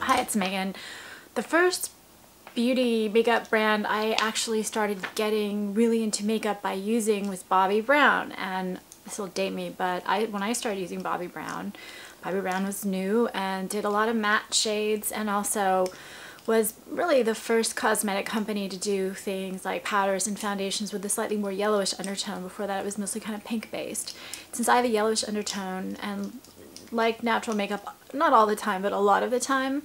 Hi, it's Megan. The first beauty makeup brand I actually started getting really into makeup by using was Bobbi Brown, and this will date me, but when I started using Bobbi Brown was new and did a lot of matte shades, and also was really the first cosmetic company to do things like powders and foundations with a slightly more yellowish undertone. Before that it was mostly kind of pink based. Since I have a yellowish undertone and like natural makeup, not all the time but a lot of the time,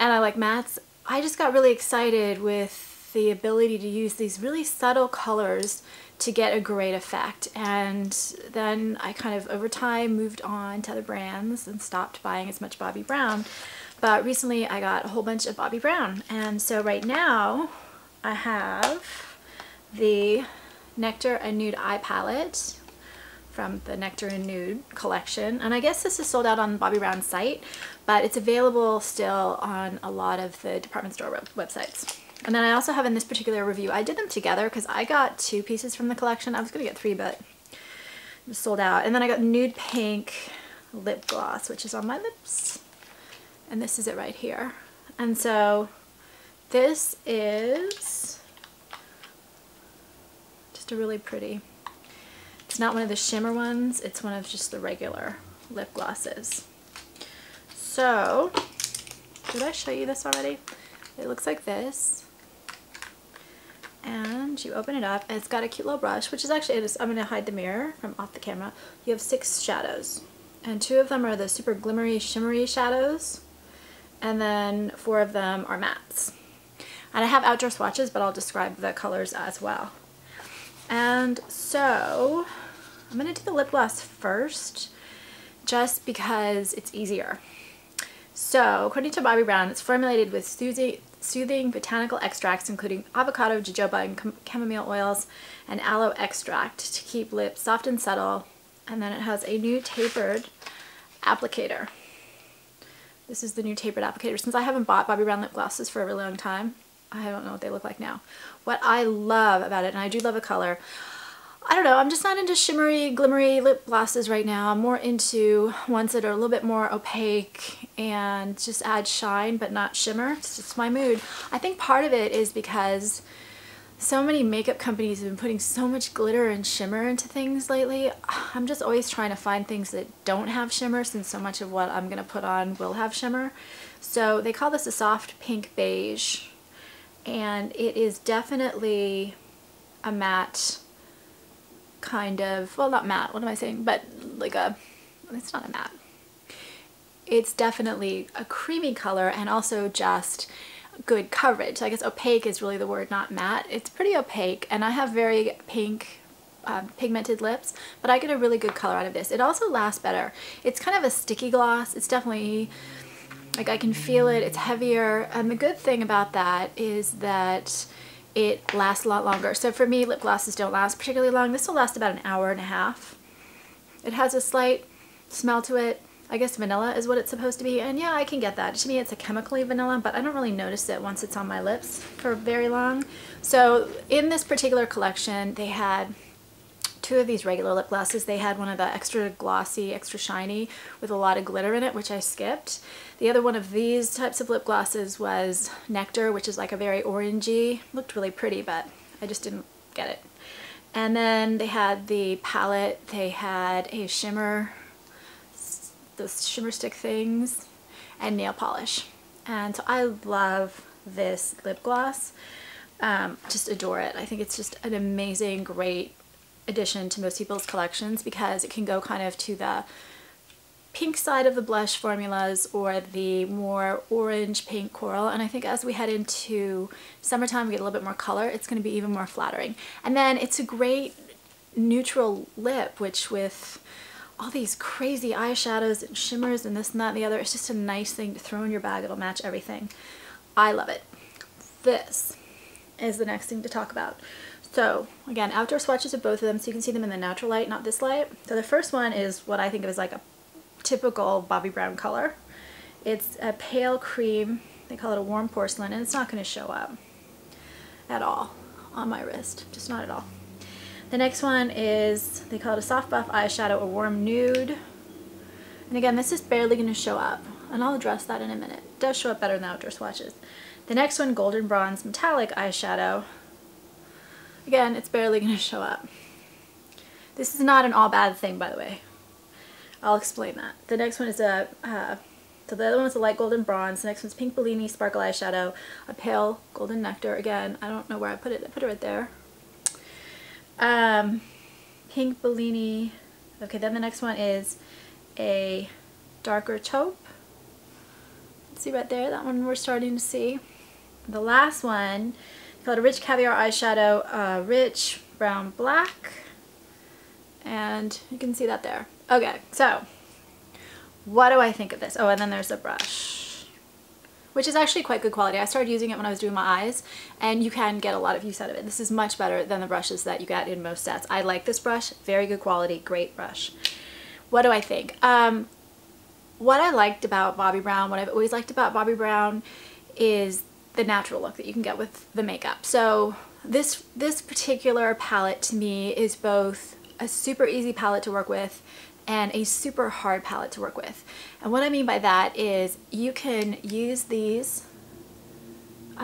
and I like mattes, I just got really excited with the ability to use these really subtle colors to get a great effect. And then I kind of over time moved on to other brands and stopped buying as much Bobbi Brown. But recently I got a whole bunch of Bobbi Brown, and so right now I have the Nectar and Nude eye palette from the Nectar and Nude collection, and I guess this is sold out on the Bobbi Brown site, but it's available still on a lot of the department store websites. And then I also have in this particular review, I did them together because I got 2 pieces from the collection. I was gonna get 3, but it was sold out. And then I got Nude Pink lip gloss, which is on my lips, and this is it right here. And so this is just a really pretty, it's not one of the shimmer ones, it's one of just the regular lip glosses. So, did I show you this already? It looks like this. And you open it up and it's got a cute little brush, which is actually, I'm going to hide the mirror from off the camera. You have 6 shadows, and 2 of them are the super glimmery, shimmery shadows, and then 4 of them are mattes. And I have outdoor swatches, but I'll describe the colors as well. And so I'm going to do the lip gloss first, just because it's easier. So according to Bobbi Brown, it's formulated with soothing botanical extracts including avocado, jojoba, and chamomile oils, and aloe extract to keep lips soft and subtle. And then it has a new tapered applicator. This is the new tapered applicator. Since I haven't bought Bobbi Brown lip glosses for a really long time, I don't know what they look like now. What I love about it, and I do love the color, I don't know, I'm just not into shimmery, glimmery lip glosses right now. I'm more into ones that are a little bit more opaque and just add shine but not shimmer. It's just my mood. I think part of it is because so many makeup companies have been putting so much glitter and shimmer into things lately. I'm just always trying to find things that don't have shimmer, since so much of what I'm going to put on will have shimmer. So they call this a soft pink beige, and it is definitely a matte kind of, well, not matte, what am I saying, but like a, it's not a matte. It's definitely a creamy color and also just good coverage. I guess opaque is really the word, not matte. It's pretty opaque, and I have very pink pigmented lips, but I get a really good color out of this. It also lasts better. It's kind of a sticky gloss. It's definitely, like, I can feel it. It's heavier, and the good thing about that is that it lasts a lot longer. So for me, lip glosses don't last particularly long. This will last about an hour and a half. It has a slight smell to it. I guess vanilla is what it's supposed to be, and yeah, I can get that. To me, it's a chemically vanilla, but I don't really notice it once it's on my lips for very long. So in this particular collection, they had 2 of these regular lip glosses. They had one of the extra glossy, extra shiny with a lot of glitter in it, which I skipped. The other one of these types of lip glosses was Nectar, which is like a very orangey, looked really pretty, but I just didn't get it. And then they had the palette, they had a shimmer, those shimmer stick things, and nail polish. And so I love this lip gloss, just adore it. I think it's just an amazing, great addition to most people's collections because it can go kind of to the pink side of the blush formulas or the more orange pink coral, and I think as we head into summertime we get a little bit more color, it's going to be even more flattering. And then it's a great neutral lip, which with all these crazy eyeshadows and shimmers and this and that and the other, it's just a nice thing to throw in your bag. It'll match everything. I love it. This is the next thing to talk about. So again, outdoor swatches of both of them, so you can see them in the natural light, not this light. So the first one is what I think of as like a typical Bobbi Brown color. It's a pale cream. They call it a warm porcelain, and it's not going to show up at all on my wrist, just not at all. The next one is, they call it a soft buff eyeshadow, a warm nude. And again, this is barely going to show up. and I'll address that in a minute. It does show up better in the outdoor swatches. The next one, Golden Bronze Metallic Eyeshadow. Again, it's barely going to show up. This is not an all bad thing, by the way. I'll explain that. The next one is so the other one was a light golden bronze. The next one's Pink Bellini Sparkle Eyeshadow, a pale golden nectar. Again, I don't know where I put it. I put it right there. Pink Bellini. Okay, then the next one is a darker taupe. See right there? That one we're starting to see. The last one, called a Rich Caviar Eyeshadow, Rich Brown Black. And you can see that there. Okay, so what do I think of this? Oh, and then there's a brush, which is actually quite good quality. I started using it when I was doing my eyes, and you can get a lot of use out of it. This is much better than the brushes that you get in most sets. I like this brush. Very good quality, great brush. What do I think? What I liked about Bobbi Brown, what I've always liked about Bobbi Brown, is the natural look that you can get with the makeup. So this particular palette to me is both a super easy palette to work with and a super hard palette to work with. And what I mean by that is you can use these 3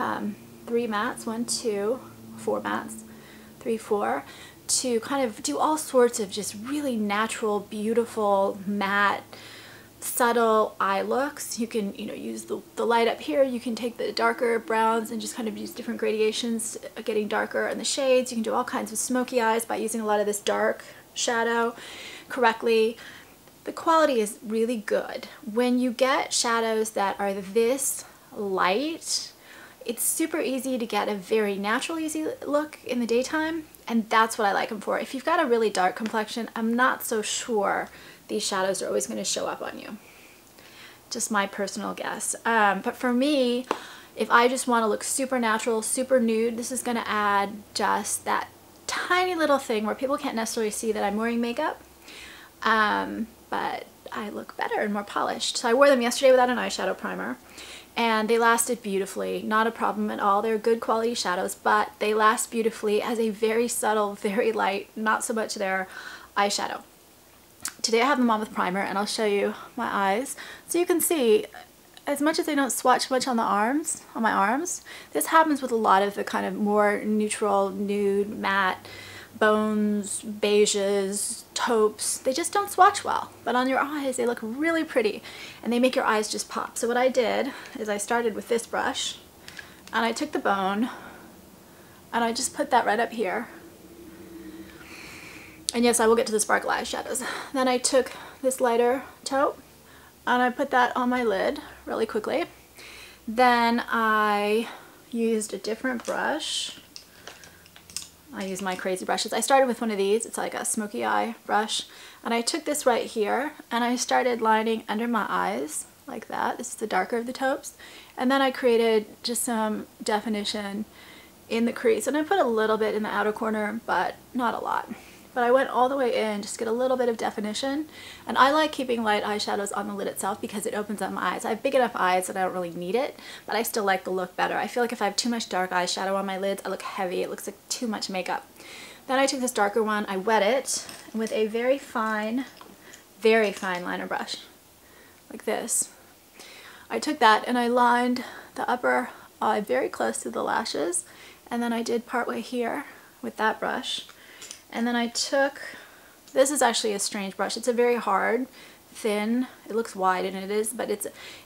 mattes, 1, 2, 4 mattes, 3, 4, to kind of do all sorts of just really natural, beautiful, matte, subtle eye looks. You can, you know, use the light up here. You can take the darker browns and just kind of use different gradations, getting darker in the shades. You can do all kinds of smoky eyes by using a lot of this dark shadow correctly. The quality is really good. When you get shadows that are this light, it's super easy to get a very natural, easy look in the daytime, and that's what I like them for. If you've got a really dark complexion, I'm not so sure these shadows are always going to show up on you. Just my personal guess. But for me, if I just want to look super natural, super nude, this is going to add just that tiny little thing where people can't necessarily see that I'm wearing makeup, but I look better and more polished. So I wore them yesterday without an eyeshadow primer, and they lasted beautifully. Not a problem at all. They're good quality shadows, but they last beautifully as a very subtle, very light, not so much their eyeshadow. Today I have them on with primer, and I'll show you my eyes. So you can see, as much as they don't swatch much on the arms, on my arms, this happens with a lot of the kind of more neutral, nude, matte, bones, beiges, taupes. They just don't swatch well, but on your eyes they look really pretty, and they make your eyes just pop. So what I did is I started with this brush, and I took the bone, and I just put that right up here. And yes, I will get to the sparkle eyeshadows. Then I took this lighter taupe, and I put that on my lid really quickly. Then I used a different brush. I use my crazy brushes. I started with one of these. It's like a smoky eye brush. And I took this right here, and I started lining under my eyes like that. This is the darker of the taupes. And then I created just some definition in the crease. And I put a little bit in the outer corner, but not a lot. But I went all the way in just to get a little bit of definition. And I like keeping light eyeshadows on the lid itself because it opens up my eyes. I have big enough eyes that I don't really need it, but I still like the look better. I feel like if I have too much dark eyeshadow on my lids, I look heavy. It looks like too much makeup. Then I took this darker one, I wet it with a very fine liner brush, like this. I took that and I lined the upper eye very close to the lashes, and then I did partway here with that brush. And then I took, this is actually a strange brush. It's a very hard, thin, it looks wide and it is, but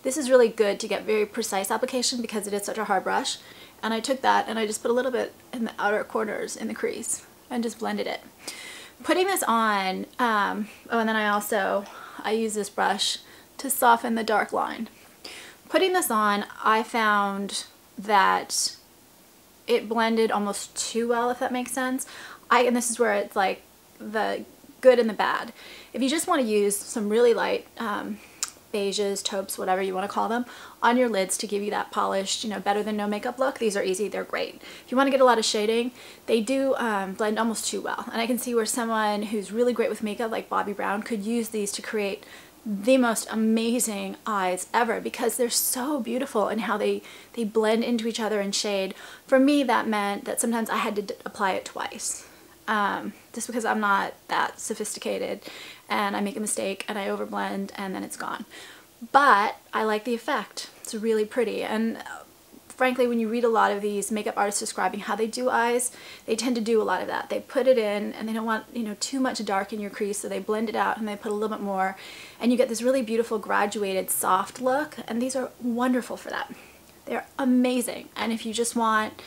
this is really good to get very precise application because it is such a hard brush. And I took that and I just put a little bit in the outer corners in the crease and just blended it. Putting this on, oh, and then I use this brush to soften the dark line. Putting this on, I found that it blended almost too well, if that makes sense. And this is where it's like the good and the bad. If you just want to use some really light beiges, taupes, whatever you want to call them, on your lids to give you that polished, you know, better than no makeup look, these are easy, they're great. If you want to get a lot of shading, they do blend almost too well. And I can see where someone who's really great with makeup, like Bobbi Brown, could use these to create the most amazing eyes ever because they're so beautiful in how they blend into each other in shade. For me, that meant that sometimes I had to apply it twice. Just because I'm not that sophisticated and I make a mistake and I overblend and then it's gone. but I like the effect. It's really pretty. And frankly, when you read a lot of these makeup artists describing how they do eyes, they tend to do a lot of that. They put it in and they don't want, you know, too much dark in your crease, so they blend it out and they put a little bit more, and you get this really beautiful graduated soft look, and these are wonderful for that. They're amazing. And if you just want,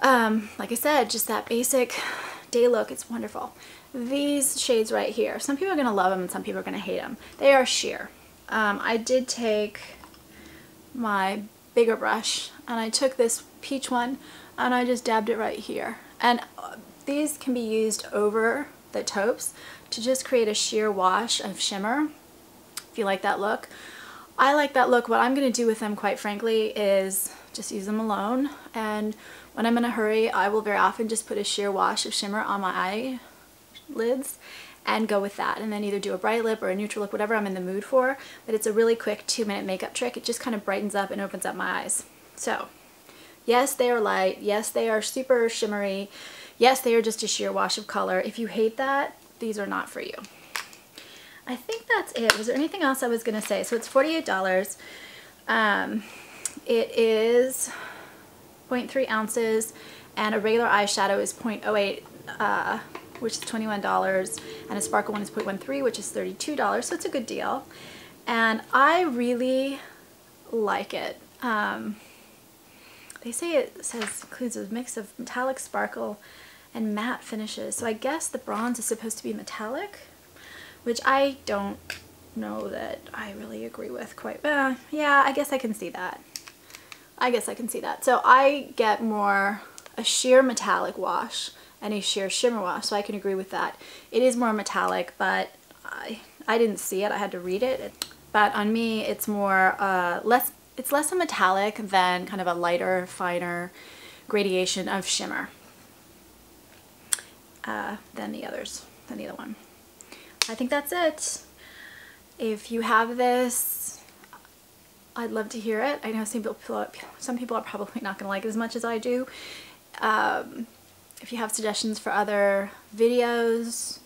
like I said, just that basic day look, it's wonderful. These shades right here, some people are going to love them and some people are going to hate them. They are sheer. I did take my bigger brush and I took this peach one and I just dabbed it right here. And these can be used over the taupes to just create a sheer wash of shimmer, if you like that look. I like that look. What I'm going to do with them, quite frankly, is just use them alone. And when I'm in a hurry, I will very often just put a sheer wash of shimmer on my eyelids and go with that, and then either do a bright lip or a neutral look, whatever I'm in the mood for. But it's a really quick 2-minute makeup trick. It just kind of brightens up and opens up my eyes. So yes, they are light. Yes, they are super shimmery. Yes, they are just a sheer wash of color. If you hate that, these are not for you. I think that's it. Was there anything else I was going to say? So it's $48. It is 0.3 ounces, and a regular eyeshadow is 0.08, which is $21, and a sparkle one is 0.13, which is $32, so it's a good deal. And I really like it. They say it includes a mix of metallic, sparkle, and matte finishes, so I guess the bronze is supposed to be metallic, which I don't know that I really agree with quite. Yeah, I guess I can see that. So I get more a sheer metallic wash and a sheer shimmer wash, so I can agree with that. It is more metallic, but I didn't see it. I had to read it. But on me, it's more it's less a metallic than kind of a lighter, finer gradation of shimmer than the other one. I think that's it. If you have this, I'd love to hear it. I know some people are probably not going to like it as much as I do. If you have suggestions for other videos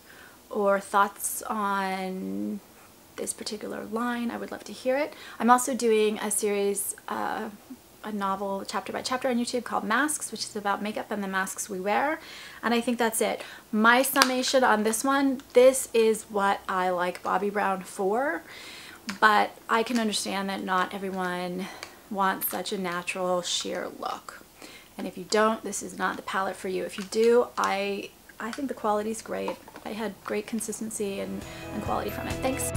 or thoughts on this particular line, I would love to hear it. I'm also doing a series, a novel chapter by chapter on YouTube called Masks, which is about makeup and the masks we wear. And I think that's it. My summation on this one, this is what I like Bobbi Brown for, but I can understand that not everyone wants such a natural sheer look. And if you don't, this is not the palette for you. If you do, I think the quality's great. I had great consistency and quality from it. Thanks.